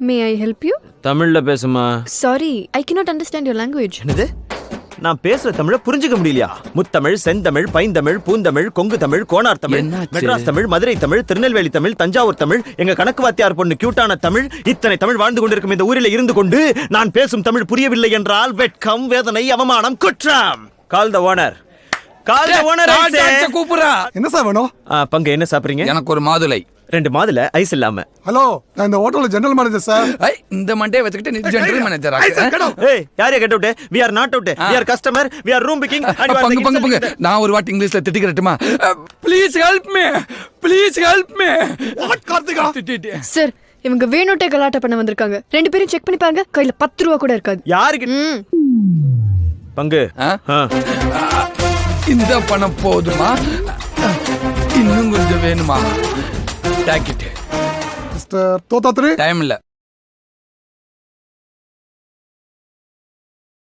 May I help you? தமிழ்ல பேசுமா. Sorry, I cannot understand your language. என்னது? நான் பேசுற தமிழ புரிஞ்சுக்க முடியலையா? முத்தமிழ், செந்தமிழ், பைந்தமிழ், பூந்தமிழ், கொங்கு தமிழ், கோனார் தமிழ், மெட்ராஸ் தமிழ், மதுரை தமிழ், திருநெல்வேலி தமிழ், தஞ்சாவூர் தமிழ், எங்க கணக்கு வாத்தியார் பொண்ணு கியூட்டான தமிழ், இத்தனை தமிழ் வாழ்ந்து கொண்டிருக்கும் இந்த ஊரில் இருந்து கொண்டு நான் பேசும் தமிழ் புரியவில்லை என்றால் வெட்கம், வேதனை, அவமானம், குற்றம். Call the owner. Call the owner. கூப்பிடுறா. என்ன சார் வேணும்? பங்கு என்ன சாப்பிடுறீங்க? எனக்கு ஒரு மாதுளை. 2 மாதுளை ஐஸ் இல்லாம. ஹலோ, நான் இந்த ஹோட்டல்ல ஜெனரல் மேனேஜர் சார். இந்த மண்டே வச்சுக்கிட்டு நீ ஜெனரல் மேனேஜர் ஏய், யாரே get out? we are not out. we are customer. we are room booking and you are பங்கு பங்கு பங்கு. நான் ஒரு வாட்டி இங்கிலீஷ்ல திட்டிக்கிறட்டுமா? Please help me. Please help me. What Karthika? Sir, இவங்க வேணுட்டே கலாட்டா பண்ண வந்திருக்காங்க. 2 பேரும் செக் பண்ணி பாருங்க. கையில 10 ரூபா கூட இருக்காது. யாருக்கு பங்கு? இந்த பணம் போதுமா? இன்னும் கொஞ்சம் வேணுமா? டாக்கிட். மிஸ்டர் தோத்தாத்ரி, டைம் இல்ல.